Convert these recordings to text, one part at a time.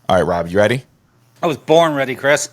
All right, Rob, you ready? I was born ready, Chris.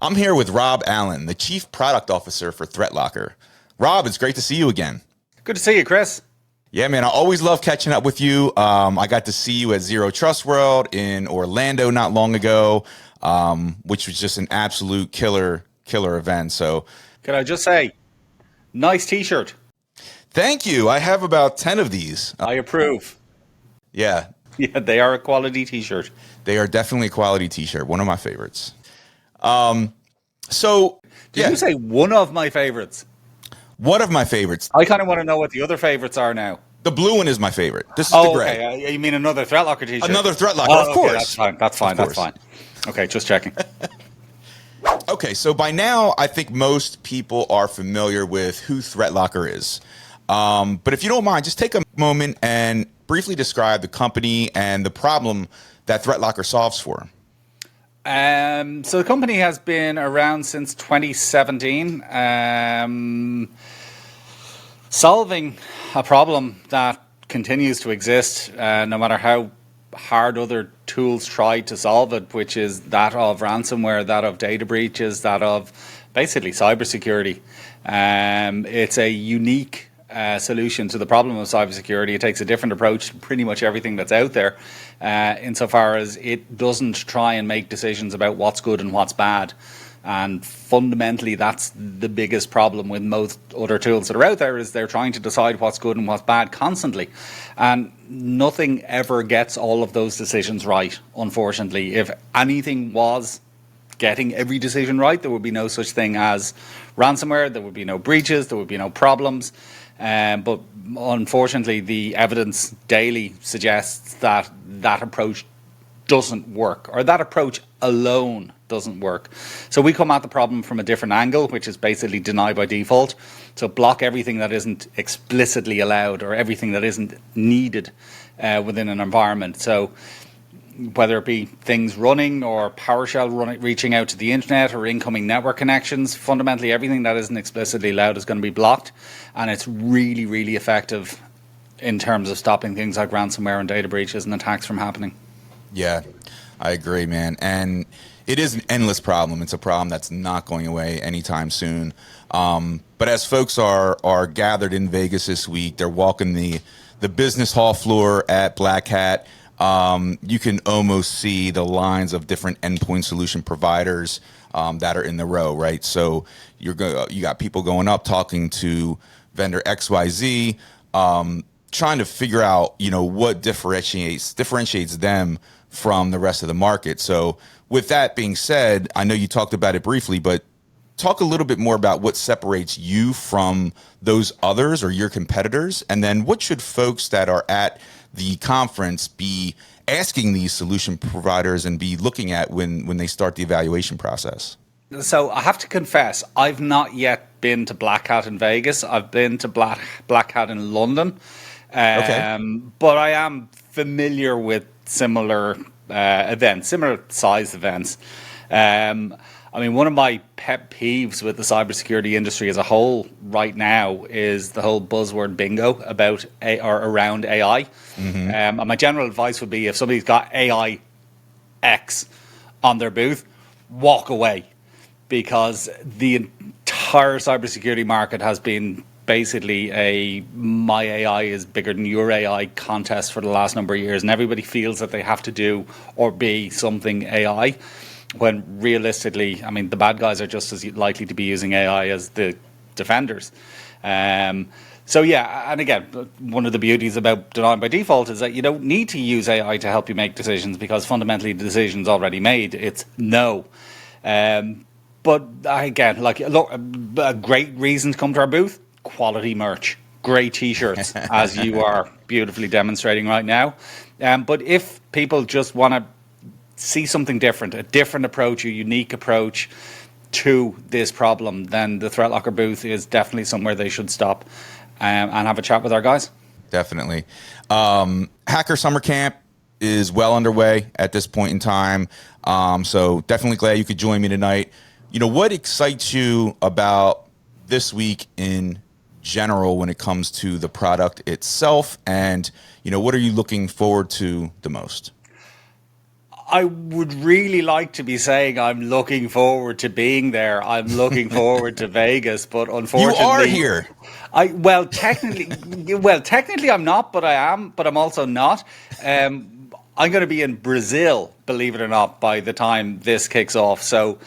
I'm here with Rob Allen, the Chief Product Officer for ThreatLocker. Rob, it's great to see you again. Good to see you, Chris. Yeah, man, I always love catching up with you. I got to see you at Zero Trust World in Orlando not long ago, which was just an absolute killer event. So, Can I just say, nice T-shirt. thank you. I have about 10 of these. I approve. Yeah, Yeah, they are a quality T-shirt. they are definitely a quality T-shirt. One of my favorites. So, Did you say one of my favorites? one of my favorites. I kind of want to know what the other favorites are now. The blue one is my favorite. This is the gray. Okay. You mean another ThreatLocker T-shirt? Another ThreatLocker, Oh, of okay, course. that's fine. That's fine. Of That's course. fine. Okay, just checking. Okay, so by now, I think most people are familiar with who ThreatLocker is. But if you don't mind, just take a moment and briefly describe the company and the problem that ThreatLocker solves for. So the company has been around since 2017, solving a problem that continues to exist, no matter how hard other tools try to solve it, which is that of ransomware, that of data breaches, that of basically cybersecurity. It's a unique solution to the problem of cybersecurity. It takes a different approach to pretty much everything that's out there, insofar as it doesn't try and make decisions about what's good and what's bad. And fundamentally, that's the biggest problem with most other tools that are out there, is they're trying to decide what's good and what's bad constantly. And nothing ever gets all of those decisions right, unfortunately. If anything was getting every decision right, there would be no such thing as ransomware, there would be no breaches, there would be no problems. But unfortunately, the evidence daily suggests that that approach doesn't work, or that approach alone doesn't work. So we come at the problem from a different angle, which is basically deny by default. So block everything that isn't explicitly allowed, or everything that isn't needed within an environment. So whether it be things running or PowerShell reaching out to the internet or incoming network connections, fundamentally everything that isn't explicitly allowed is going to be blocked. And it's really, really effective in terms of stopping things like ransomware and data breaches and attacks from happening. Yeah, I agree, man. And it is an endless problem. It's a problem that's not going away anytime soon. But as folks are gathered in Vegas this week, they're walking the business hall floor at Black Hat. You can almost see the lines of different endpoint solution providers that are in the row, right? So you got people going up talking to vendor XYZ, trying to figure out, what differentiates them from the rest of the market. So with that being said, I know you talked about it briefly, but talk a little bit more about what separates you from those others or your competitors, and then what should folks that are at the conference be asking these solution providers and be looking at when they start the evaluation process? So I have to confess, I've not yet been to Black Hat in Vegas. I've been to Black Hat in London. Okay. But I am familiar with similar events, similar sized events. One of my pet peeves with the cybersecurity industry as a whole right now is the whole buzzword bingo about or around AI. Mm-hmm. And my general advice would be, if somebody's got AI X on their booth, walk away, because the entire cybersecurity market has been basically a my AI is bigger than your AI contest for the last number of years, and everybody feels that they have to do or be something AI, when realistically, the bad guys are just as likely to be using AI as the defenders. So yeah, and again, one of the beauties about denying by default is that you don't need to use AI to help you make decisions, because fundamentally the decision's already made. It's no. But again, look, a great reason to come to our booth: quality merch, great T-shirts, as you are beautifully demonstrating right now. But if people just want to see something different, a different approach, a unique approach to this problem, then the ThreatLocker booth is definitely somewhere they should stop and have a chat with our guys. Definitely. Hacker Summer Camp is well underway at this point in time. So definitely glad you could join me tonight. What excites you about this week in general when it comes to the product itself, and what are you looking forward to the most? I would really like to be saying I'm looking forward to being there. I'm looking forward to Vegas, but unfortunately, you are here. Technically I'm not, but I am. But I'm also not. I'm going to be in Brazil, believe it or not, by the time this kicks off. So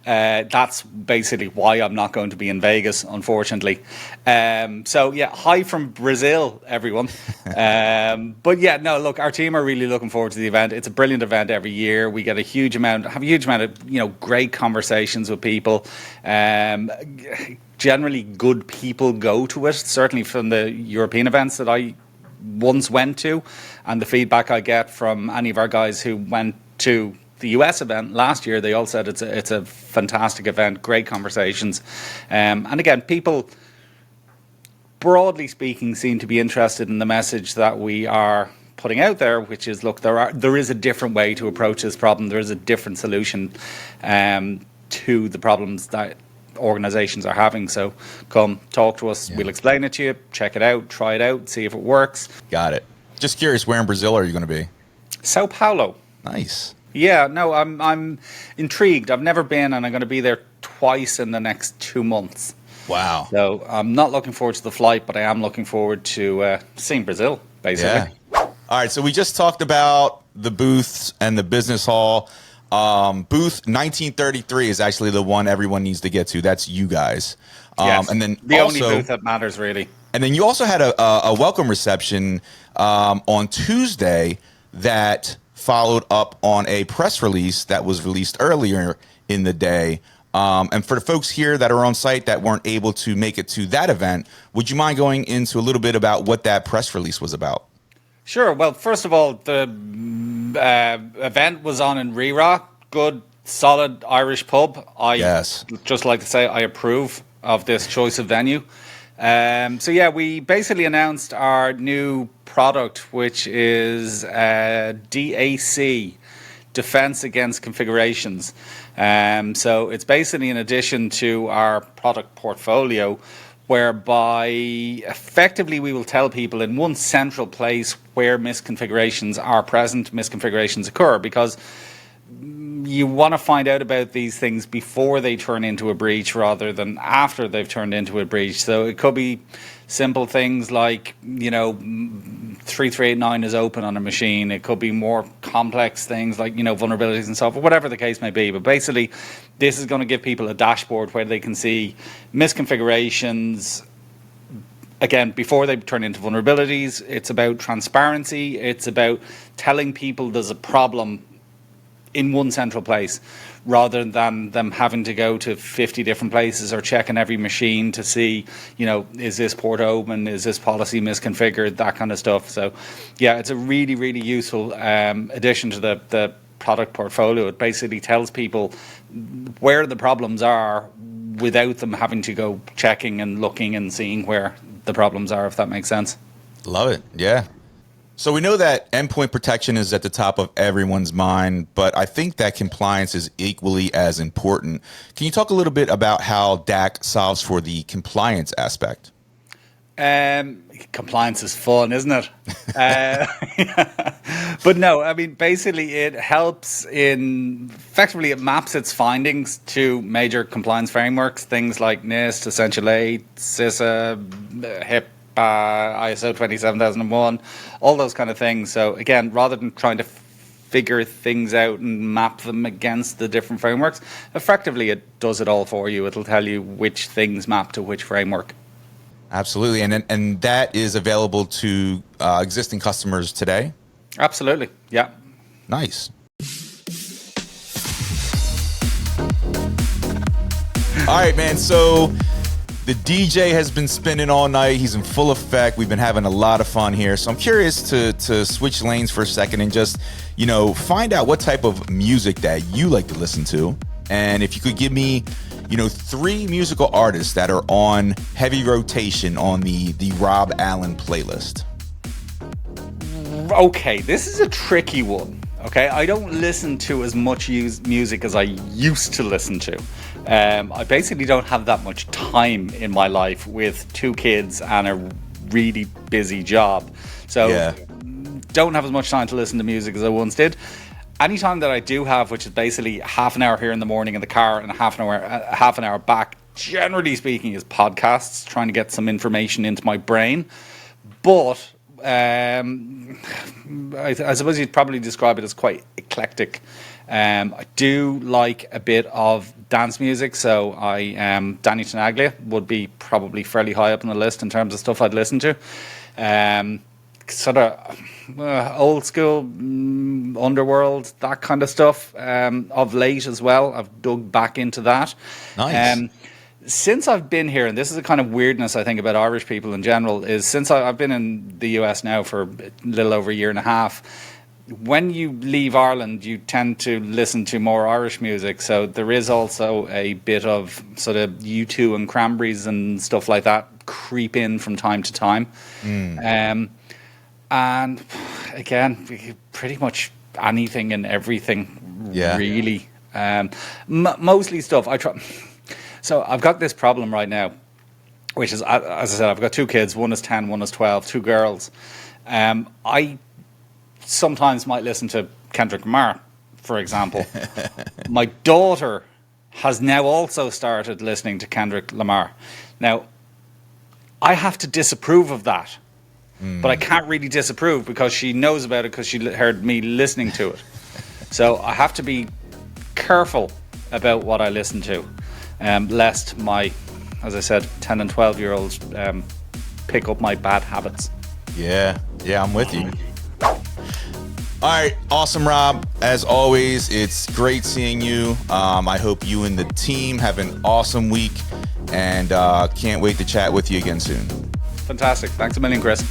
that's basically why I'm not going to be in Vegas, unfortunately. Hi from Brazil, everyone. Look, our team are really looking forward to the event. It's a brilliant event every year. We get have a huge amount of great conversations with people. Generally, good people go to it. Certainly from the European events that I once went to, and the feedback I get from any of our guys who went to the US event last year, they all said it's a fantastic event, great conversations, and again, people, broadly speaking, seem to be interested in the message that we are putting out there, which is, look, there is a different way to approach this problem. There is a different solution to the problems that organizations are having. So come talk to us. Yeah. We'll explain it to you. Check it out. Try it out. See if it works. Got it. Just curious, where in Brazil are you going to be? Sao Paulo. Nice. Yeah, no, I'm intrigued. I've never been, and I'm going to be there twice in the next 2 months. Wow. So I'm not looking forward to the flight, but I am looking forward to seeing Brazil, basically. Yeah. All right, so we just talked about the booths and the business hall. Booth 1933 is actually the one everyone needs to get to. That's you guys. Yes, and then the only booth that matters, really. And then you also had a welcome reception on Tuesday that followed up on a press release that was released earlier in the day. And for the folks here that are on site that weren't able to make it to that event, would you mind going into a little bit about what that press release was about? Sure. Well, first of all, the event was on in Rira, good, solid Irish pub. Just like to say I approve of this choice of venue. We basically announced our new product, which is DAC, Defense Against Configurations. So it's basically an addition to our product portfolio, whereby effectively we will tell people in one central place where misconfigurations are present, misconfigurations occur, because you want to find out about these things before they turn into a breach rather than after they've turned into a breach. So it could be simple things like, 3389 is open on a machine. It could be more complex things like, vulnerabilities and software, whatever the case may be. But basically, this is going to give people a dashboard where they can see misconfigurations, again, before they turn into vulnerabilities. It's about transparency. It's about telling people there's a problem in one central place, rather than them having to go to 50 different places or checking every machine to see, is this port open, is this policy misconfigured, that kind of stuff. So, yeah, it's a really, really useful addition to the product portfolio. It basically tells people where the problems are without them having to go checking and looking and seeing where the problems are, if that makes sense. Love it. Yeah. So we know that endpoint protection is at the top of everyone's mind, but I think that compliance is equally as important. Can you talk a little bit about how DAC solves for the compliance aspect? Compliance is fun, isn't it? But no, I mean, basically it helps effectively it maps its findings to major compliance frameworks, things like NIST, Essential 8, CISA, HIPAA, ISO 27001, all those kind of things. So again, rather than trying to figure things out and map them against the different frameworks, effectively it does it all for you. It'll tell you which things map to which framework. Absolutely. And that is available to existing customers today? Absolutely. Yeah. Nice. All right, man. So the DJ has been spinning all night. He's in full effect. We've been having a lot of fun here. So I'm curious to switch lanes for a second and just, find out what type of music that you like to listen to. And if you could give me, 3 musical artists that are on heavy rotation on the Rob Allen playlist. Okay, this is a tricky one. Okay, I don't listen to as much music as I used to listen to. I basically don't have that much time in my life with 2 kids and a really busy job. So don't have as much time to listen to music as I once did. Any time that I do have, which is basically half an hour here in the morning in the car and half an hour back, generally speaking, is podcasts, trying to get some information into my brain. But I suppose you'd probably describe it as quite eclectic. I do like a bit of dance music, so Danny Tenaglia would be probably fairly high up on the list in terms of stuff I'd listen to. Sort of old school underworld, that kind of stuff. Of late as well, I've dug back into that. Nice. Since I've been here, and this is a kind of weirdness I think about Irish people in general, is since I've been in the US now for a little over a year and a half, when you leave Ireland, you tend to listen to more Irish music. So there is also a bit of sort of U2 and Cranberries and stuff like that creep in from time to time. And again, pretty much anything and everything, really. Mostly stuff I try. So I've got this problem right now, which is, as I said, I've got 2 kids. One is 10, one is 12, 2 girls. I sometimes might listen to Kendrick Lamar, for example. My daughter has now also started listening to Kendrick Lamar. Now, I have to disapprove of that, but I can't really disapprove because she knows about it because she heard me listening to it. So I have to be careful about what I listen to, lest my, as I said, 10 and 12-year-olds pick up my bad habits. Yeah, I'm with you. All right, awesome, Rob. As always, it's great seeing you. I hope you and the team have an awesome week, and can't wait to chat with you again soon. Fantastic. Thanks a million, Chris.